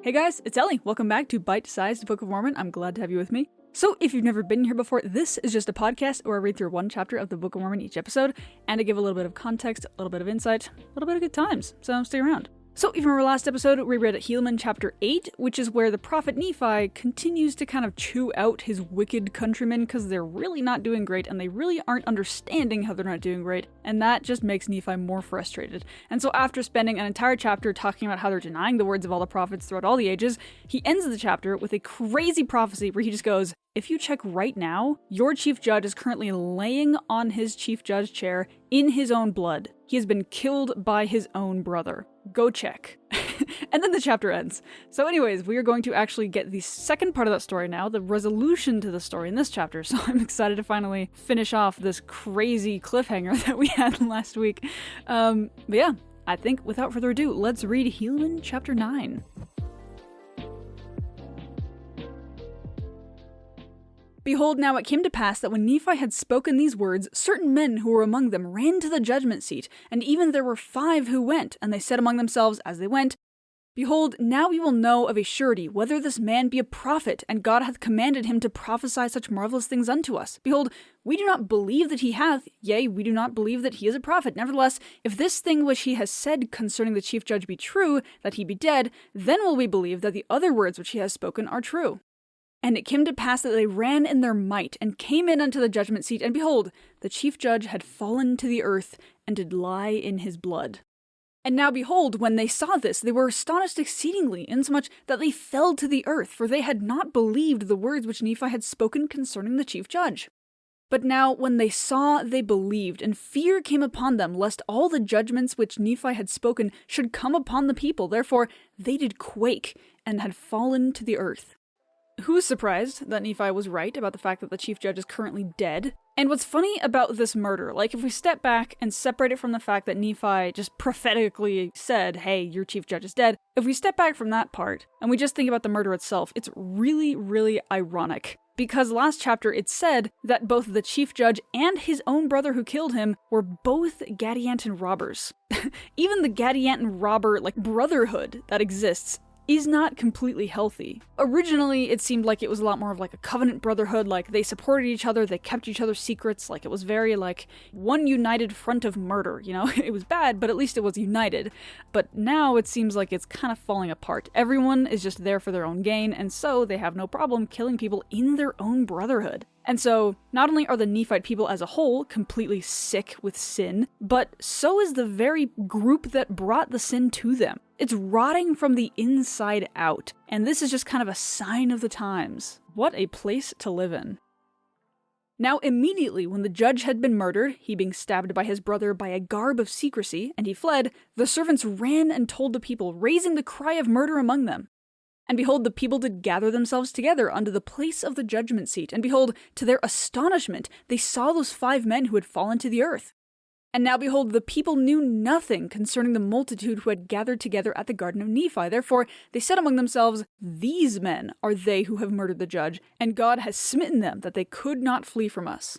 Hey guys, it's Ellie. Welcome back to Bite-Sized Book of Mormon. I'm glad to have you with me. So if you've never been here before, this is just a podcast where I read through one chapter of the Book of Mormon each episode, and to give a little bit of context, a little bit of insight, a little bit of good times, so stay around. So if you remember last episode, we read Helaman chapter 8, which is where the prophet Nephi continues to kind of chew out his wicked countrymen because they're really not doing great and they really aren't understanding how they're not doing great, and that just makes Nephi more frustrated. And so after spending an entire chapter talking about how they're denying the words of all the prophets throughout all the ages, he ends the chapter with a crazy prophecy where he just goes, if you check right now, your chief judge is currently laying on his chief judge chair in his own blood. He has been killed by his own brother. Go check. And then the chapter ends. So anyways, we are going to actually get the second part of that story now, the resolution to the story in this chapter. So I'm excited to finally finish off this crazy cliffhanger that we had last week. But yeah, I think without further ado, let's read Helaman chapter 9. Behold, now it came to pass that when Nephi had spoken these words, certain men who were among them ran to the judgment seat, and even there were 5 who went, and they said among themselves as they went, Behold, now we will know of a surety whether this man be a prophet, and God hath commanded him to prophesy such marvelous things unto us. Behold, we do not believe that he hath, yea, we do not believe that he is a prophet. Nevertheless, if this thing which he has said concerning the chief judge be true, that he be dead, then will we believe that the other words which he has spoken are true. And it came to pass that they ran in their might, and came in unto the judgment seat, and behold, the chief judge had fallen to the earth, and did lie in his blood. And now behold, when they saw this, they were astonished exceedingly, insomuch that they fell to the earth, for they had not believed the words which Nephi had spoken concerning the chief judge. But now when they saw, they believed, and fear came upon them, lest all the judgments which Nephi had spoken should come upon the people. Therefore they did quake, and had fallen to the earth. Who's surprised that Nephi was right about the fact that the chief judge is currently dead? And what's funny about this murder, like if we step back and separate it from the fact that Nephi just prophetically said, hey, your chief judge is dead, if we step back from that part and we just think about the murder itself, it's really, really ironic. Because last chapter it said that both the chief judge and his own brother who killed him were both Gadianton robbers. Even the Gadianton robber, brotherhood that exists is not completely healthy. Originally, it seemed like it was a lot more of a covenant brotherhood, they supported each other, they kept each other's secrets, it was very one united front of murder, It was bad, but at least it was united. But now it seems like it's kind of falling apart. Everyone is just there for their own gain, and so they have no problem killing people in their own brotherhood. And so, not only are the Nephite people as a whole completely sick with sin, but so is the very group that brought the sin to them. It's rotting from the inside out, and this is just kind of a sign of the times. What a place to live in. Now immediately when the judge had been murdered, he being stabbed by his brother by a garb of secrecy, and he fled, the servants ran and told the people, raising the cry of murder among them. And behold, the people did gather themselves together unto the place of the judgment seat. And behold, to their astonishment, they saw those 5 men who had fallen to the earth. And now behold, the people knew nothing concerning the multitude who had gathered together at the garden of Nephi. Therefore they said among themselves, These men are they who have murdered the judge, and God has smitten them, that they could not flee from us.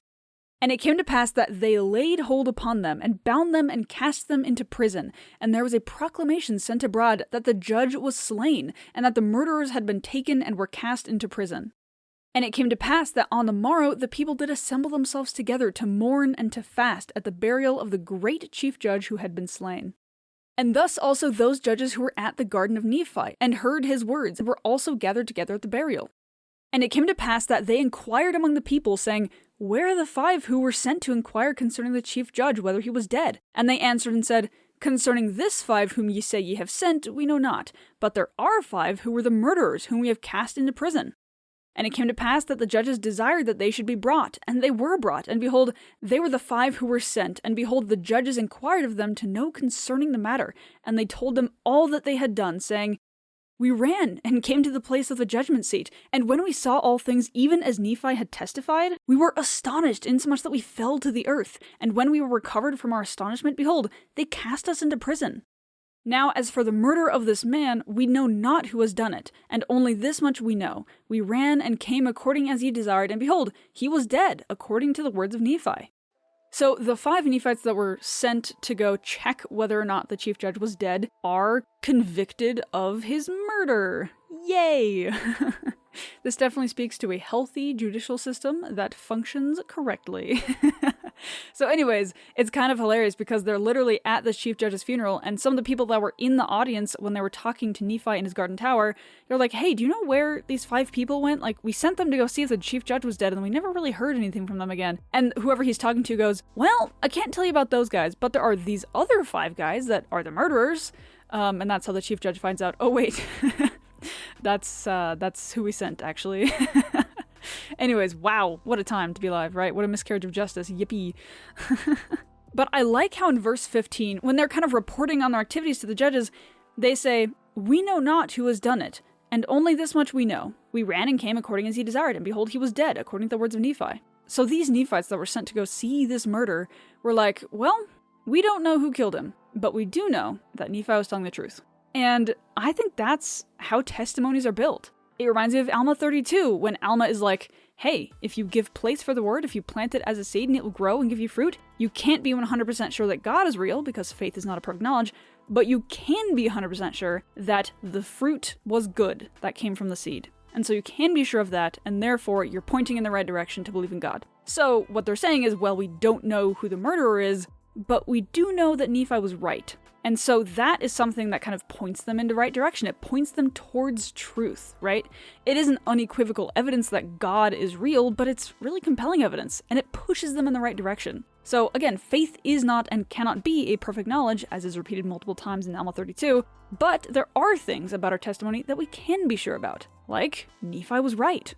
And it came to pass that they laid hold upon them, and bound them, and cast them into prison. And there was a proclamation sent abroad that the judge was slain, and that the murderers had been taken and were cast into prison. And it came to pass that on the morrow the people did assemble themselves together to mourn and to fast at the burial of the great chief judge who had been slain. And thus also those judges who were at the garden of Nephi, and heard his words, were also gathered together at the burial. And it came to pass that they inquired among the people, saying, Where are the 5 who were sent to inquire concerning the chief judge, whether he was dead? And they answered and said, Concerning this 5 whom ye say ye have sent, we know not. But there are 5 who were the murderers, whom we have cast into prison. And it came to pass that the judges desired that they should be brought, and they were brought. And behold, they were the 5 who were sent. And behold, the judges inquired of them to know concerning the matter. And they told them all that they had done, saying, We ran and came to the place of the judgment seat. And when we saw all things even as Nephi had testified, we were astonished, insomuch that we fell to the earth. And when we were recovered from our astonishment, behold, they cast us into prison. Now, as for the murder of this man, we know not who has done it, and only this much we know. We ran and came according as ye desired, and behold, he was dead, according to the words of Nephi. So the 5 Nephites that were sent to go check whether or not the chief judge was dead are convicted of his murder. Yay! This definitely speaks to a healthy judicial system that functions correctly. So anyways, it's kind of hilarious because they're literally at the chief judge's funeral, and some of the people that were in the audience when they were talking to Nephi in his garden tower, they're like, hey, do you know where these 5 people went? Like, we sent them to go see if the chief judge was dead, and we never really heard anything from them again. And whoever he's talking to goes, well, I can't tell you about those guys, but there are these other 5 guys that are the murderers. And that's how the chief judge finds out, oh wait, that's who we sent, actually. Anyways, wow, what a time to be alive, right? What a miscarriage of justice, yippee. But I like how in verse 15, when they're kind of reporting on their activities to the judges, they say, we know not who has done it, and only this much we know. We ran and came according as he desired, and behold, he was dead, according to the words of Nephi. So these Nephites that were sent to go see this murder were like, well, we don't know who killed him, but we do know that Nephi was telling the truth. And I think that's how testimonies are built. It reminds me of Alma 32, when Alma is like, hey, if you give place for the word, if you plant it as a seed and it will grow and give you fruit, you can't be 100% sure that God is real, because faith is not a perfect knowledge, but you can be 100% sure that the fruit was good that came from the seed. And so you can be sure of that, and therefore you're pointing in the right direction to believe in God. So what they're saying is, well, we don't know who the murderer is, but we do know that Nephi was right. And so that is something that kind of points them in the right direction. It points them towards truth, right? It isn't unequivocal evidence that God is real, but it's really compelling evidence, and it pushes them in the right direction. So again, faith is not and cannot be a perfect knowledge, as is repeated multiple times in Alma 32, but there are things about our testimony that we can be sure about, like Nephi was right.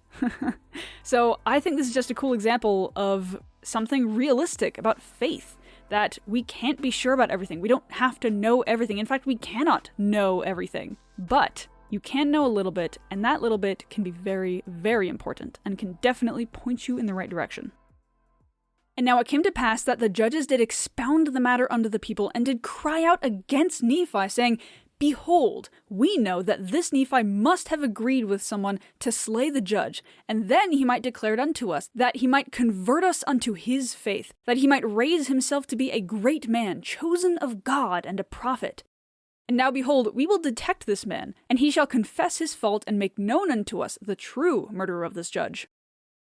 So I think this is just a cool example of something realistic about faith. That we can't be sure about everything. We don't have to know everything. In fact, we cannot know everything. But you can know a little bit, and that little bit can be very, very important, and can definitely point you in the right direction. And now it came to pass that the judges did expound the matter unto the people, and did cry out against Nephi, saying, behold, we know that this Nephi must have agreed with someone to slay the judge, and then he might declare it unto us, that he might convert us unto his faith, that he might raise himself to be a great man, chosen of God and a prophet. And now behold, we will detect this man, and he shall confess his fault and make known unto us the true murderer of this judge.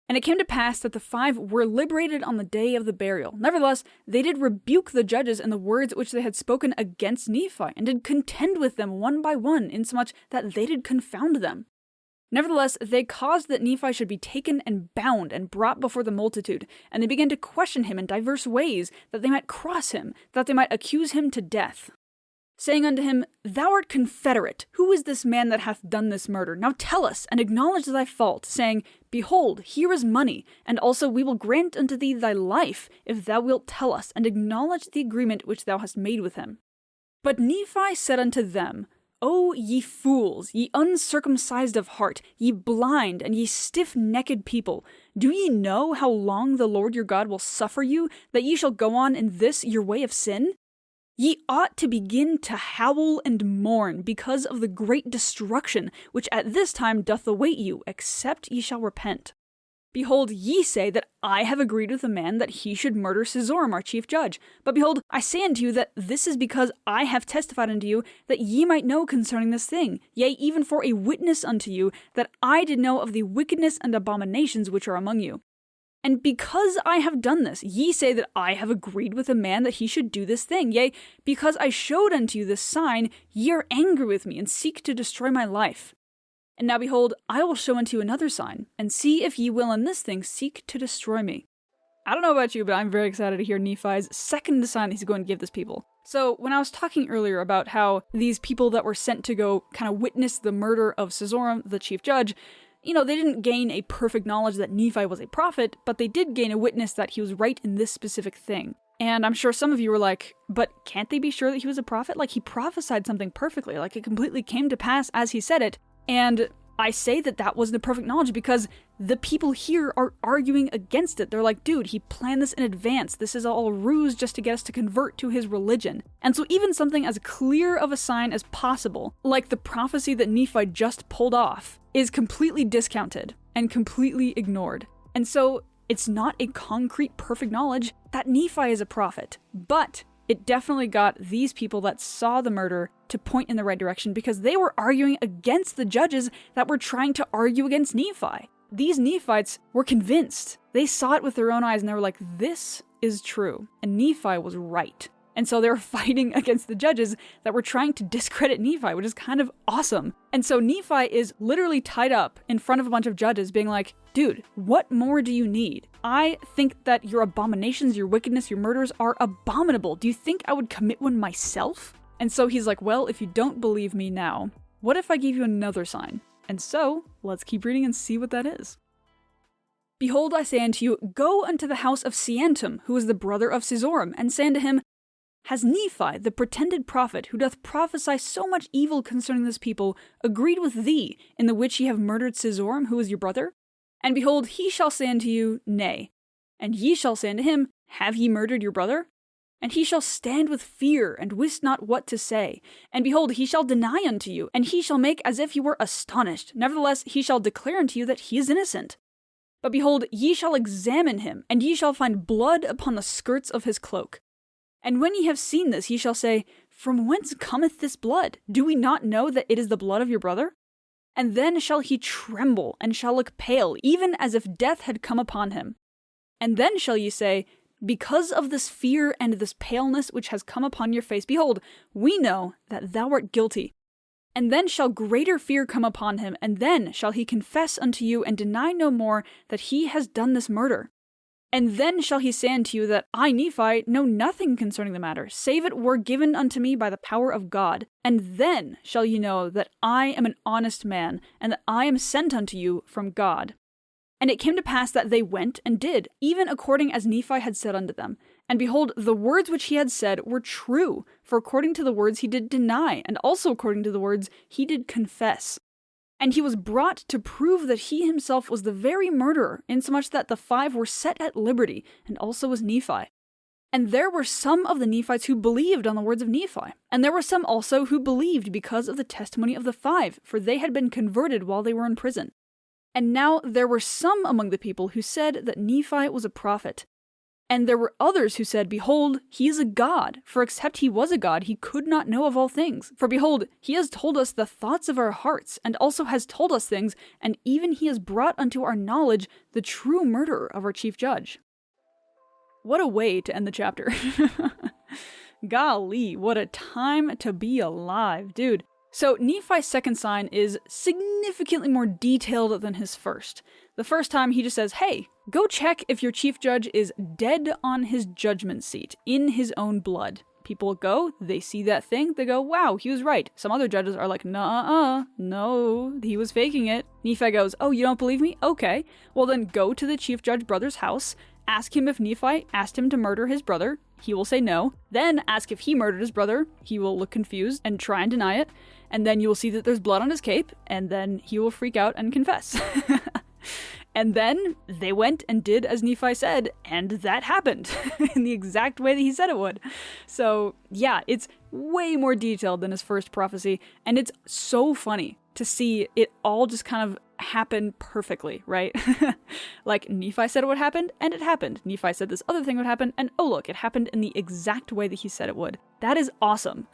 And it came to pass that the 5 were liberated on the day of the burial. Nevertheless, they did rebuke the judges in the words which they had spoken against Nephi, and did contend with them one by one, insomuch that they did confound them. Nevertheless, they caused that Nephi should be taken and bound and brought before the multitude, and they began to question him in divers ways, that they might cross him, that they might accuse him to death. Saying unto him, thou art confederate. Who is this man that hath done this murder? Now tell us, and acknowledge thy fault, saying, behold, here is money, and also we will grant unto thee thy life, if thou wilt tell us, and acknowledge the agreement which thou hast made with him. But Nephi said unto them, O ye fools, ye uncircumcised of heart, ye blind and ye stiff-necked people, do ye know how long the Lord your God will suffer you, that ye shall go on in this your way of sin? Ye ought to begin to howl and mourn because of the great destruction which at this time doth await you, except ye shall repent. Behold, ye say that I have agreed with a man that he should murder Sizoram, our chief judge. But behold, I say unto you that this is because I have testified unto you, that ye might know concerning this thing, yea, even for a witness unto you, that I did know of the wickedness and abominations which are among you. And because I have done this, ye say that I have agreed with a man that he should do this thing. Yea, because I showed unto you this sign, ye are angry with me, and seek to destroy my life. And now behold, I will show unto you another sign, and see if ye will in this thing seek to destroy me. I don't know about you, but I'm very excited to hear Nephi's second sign he's going to give this people. So when I was talking earlier about how these people that were sent to go kind of witness the murder of Sizoram, the chief judge, you know, they didn't gain a perfect knowledge that Nephi was a prophet, but they did gain a witness that he was right in this specific thing. And I'm sure some of you were like, but can't they be sure that he was a prophet? Like, he prophesied something perfectly, like it completely came to pass as he said it. And I say that that wasn't a perfect knowledge because the people here are arguing against it. They're like, dude, he planned this in advance. This is all a ruse just to get us to convert to his religion. And so even something as clear of a sign as possible, like the prophecy that Nephi just pulled off, is completely discounted and completely ignored. And so It's not a concrete, perfect knowledge that Nephi is a prophet, but it definitely got these people that saw the murder to point in the right direction because they were arguing against the judges that were trying to argue against Nephi. These Nephites were convinced. They saw it with their own eyes and they were like, this is true. And Nephi was right. And so they were fighting against the judges that were trying to discredit Nephi, which is kind of awesome. And so Nephi is literally tied up in front of a bunch of judges being like, dude, what more do you need? I think that your abominations, your wickedness, your murders are abominable. Do you think I would commit one myself? And so he's like, well, if you don't believe me now, what if I gave you another sign? And so let's keep reading and see what that is. Behold, I say unto you, go unto the house of Seantum, who is the brother of Sizoram, and say unto him, has Nephi, the pretended prophet, who doth prophesy so much evil concerning this people, agreed with thee, in the which ye have murdered Sizoram, who is your brother? And behold, he shall say unto you, Nay. And ye shall say unto him, Have ye murdered your brother? And he shall stand with fear, and wist not what to say. And behold, he shall deny unto you, and he shall make as if ye were astonished. Nevertheless, he shall declare unto you that he is innocent. But behold, ye shall examine him, and ye shall find blood upon the skirts of his cloak. And when ye have seen this, ye shall say, From whence cometh this blood? Do we not know that it is the blood of your brother? And then shall he tremble, and shall look pale, even as if death had come upon him. And then shall ye say, Because of this fear and this paleness which has come upon your face, behold, we know that thou art guilty. And then shall greater fear come upon him, and then shall he confess unto you, and deny no more that he has done this murder. And then shall he say unto you that I, Nephi, know nothing concerning the matter, save it were given unto me by the power of God. And then shall ye know that I am an honest man, and that I am sent unto you from God. And it came to pass that they went and did, even according as Nephi had said unto them. And behold, the words which he had said were true, for according to the words he did deny, and also according to the words he did confess. And he was brought to prove that he himself was the very murderer, insomuch that the 5 were set at liberty, and also was Nephi. And there were some of the Nephites who believed on the words of Nephi, and there were some also who believed because of the testimony of the 5, for they had been converted while they were in prison. And now there were some among the people who said that Nephi was a prophet. And there were others who said, Behold, he is a god, for except he was a god, he could not know of all things. For behold, he has told us the thoughts of our hearts, and also has told us things, and even he has brought unto our knowledge the true murderer of our chief judge. What a way to end the chapter. Golly, what a time to be alive, dude. So Nephi's second sign is significantly more detailed than his first. The first time he just says, hey, go check if your chief judge is dead on his judgment seat, in his own blood. People go, they see that thing, they go, wow, he was right. Some other judges are like, no, he was faking it. Nephi goes, oh, you don't believe me? Okay, well then go to the chief judge brother's house, ask him if Nephi asked him to murder his brother. He will say no. Then ask if he murdered his brother. He will look confused and try and deny it. And then you will see that there's blood on his cape, and then he will freak out and confess. And then they went and did as Nephi said, and that happened in the exact way that he said it would. So yeah, it's way more detailed than his first prophecy, and it's so funny to see it all just kind of happen perfectly, right? Like Nephi said it would happen, and it happened. Nephi said this other thing would happen, and oh look, it happened in the exact way that he said it would. That is awesome.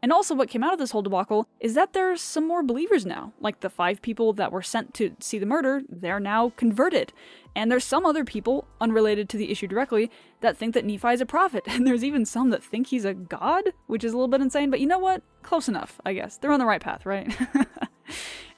And also what came out of this whole debacle is that there's some more believers now. Like the 5 people that were sent to see the murder, they're now converted. And there's some other people, unrelated to the issue directly, that think that Nephi is a prophet. And there's even some that think he's a god, which is a little bit insane, but you know what? Close enough, I guess. They're on the right path, right?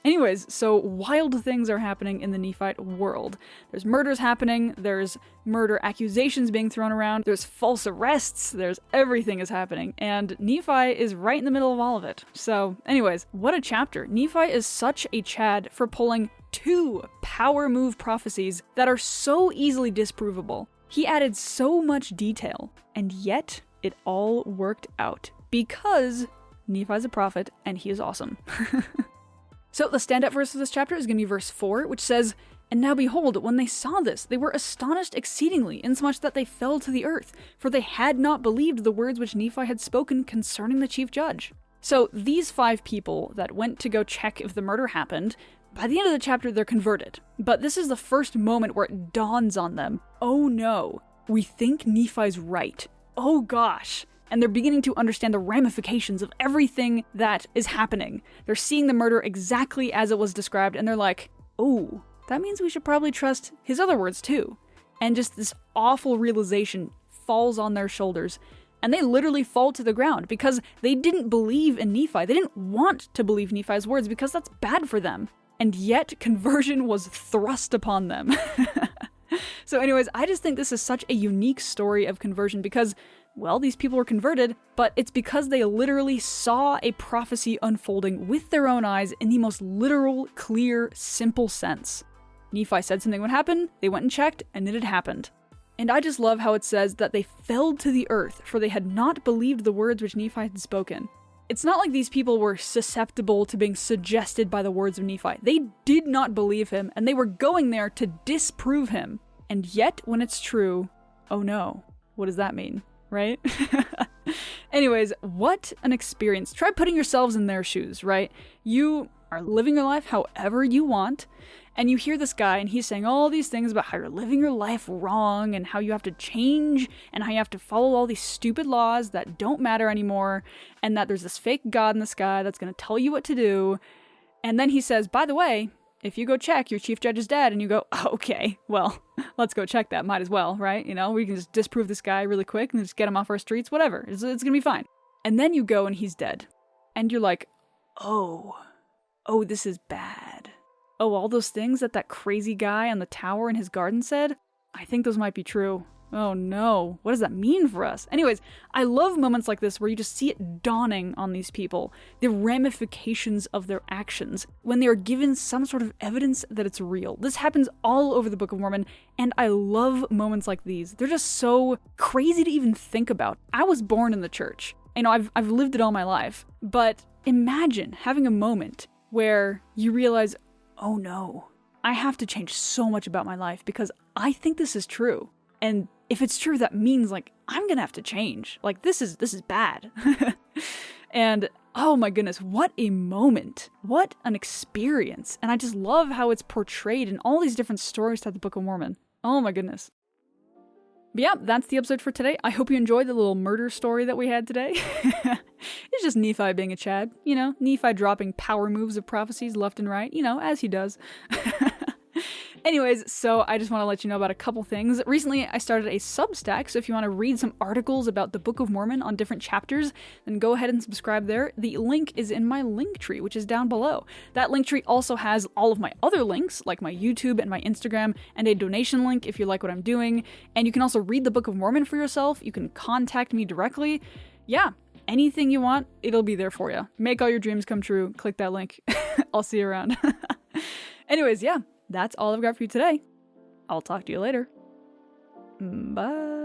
Anyways, so wild things are happening in the Nephite world. There's murders happening, there's murder accusations being thrown around, there's false arrests, there's everything is happening, and Nephi is right in the middle of all of it. So, anyways, what a chapter. Nephi is such a Chad for pulling 2 power move prophecies that are so easily disprovable. He added so much detail, and yet it all worked out because Nephi's a prophet and he is awesome. So the standout verse of this chapter is going to be verse 4, which says, And now behold, when they saw this, they were astonished exceedingly, insomuch that they fell to the earth, for they had not believed the words which Nephi had spoken concerning the chief judge. So these 5 people that went to go check if the murder happened, by the end of the chapter, they're converted. But this is the first moment where it dawns on them, oh no, we think Nephi's right. Oh gosh. And they're beginning to understand the ramifications of everything that is happening. They're seeing the murder exactly as it was described, and they're like, oh, that means we should probably trust his other words too. And just this awful realization falls on their shoulders, and they literally fall to the ground because they didn't believe in Nephi. They didn't want to believe Nephi's words because that's bad for them. And yet conversion was thrust upon them. So anyways, I just think this is such a unique story of conversion because, well, these people were converted, but it's because they literally saw a prophecy unfolding with their own eyes in the most literal, clear, simple sense. Nephi said something would happen, they went and checked, and it had happened. And I just love how it says that they fell to the earth, for they had not believed the words which Nephi had spoken. It's not like these people were susceptible to being suggested by the words of Nephi. They did not believe him, and they were going there to disprove him. And yet, when it's true, oh no, what does that mean, right? Anyways, what an experience. Try putting yourselves in their shoes, right? You are living your life however you want, and you hear this guy and he's saying all these things about how you're living your life wrong and how you have to change and how you have to follow all these stupid laws that don't matter anymore and that there's this fake God in the sky that's going to tell you what to do. And then he says, by the way, if you go check, your chief judge is dead. And you go, okay, well, let's go check that. Might as well, right? You know, we can just disprove this guy really quick and just get him off our streets, whatever. It's going to be fine. And then you go and he's dead. And you're like, oh, this is bad. Oh, all those things that crazy guy on the tower in his garden said? I think those might be true. Oh no, what does that mean for us? Anyways, I love moments like this where you just see it dawning on these people, the ramifications of their actions, when they are given some sort of evidence that it's real. This happens all over the Book of Mormon, and I love moments like these. They're just so crazy to even think about. I was born in the church. You know, I've lived it all my life, but imagine having a moment where you realize, oh no, I have to change so much about my life because I think this is true. And if it's true, that means like I'm gonna have to change. Like this is bad. And oh my goodness, what a moment. What an experience. And I just love how it's portrayed in all these different stories throughout the Book of Mormon. Oh my goodness. But yeah, that's the episode for today. I hope you enjoyed the little murder story that we had today. It's just Nephi being a Chad, you know, Nephi dropping power moves of prophecies left and right, you know, as he does. Anyways, so I just want to let you know about a couple things. Recently, I started a Substack, so if you want to read some articles about the Book of Mormon on different chapters, then go ahead and subscribe there. The link is in my link tree, which is down below. That link tree also has all of my other links, like my YouTube and my Instagram, and a donation link if you like what I'm doing. And you can also read the Book of Mormon for yourself. You can contact me directly. Yeah, anything you want, it'll be there for you. Make all your dreams come true. Click that link. I'll see you around. Anyways, yeah. That's all I've got for you today. I'll talk to you later. Bye.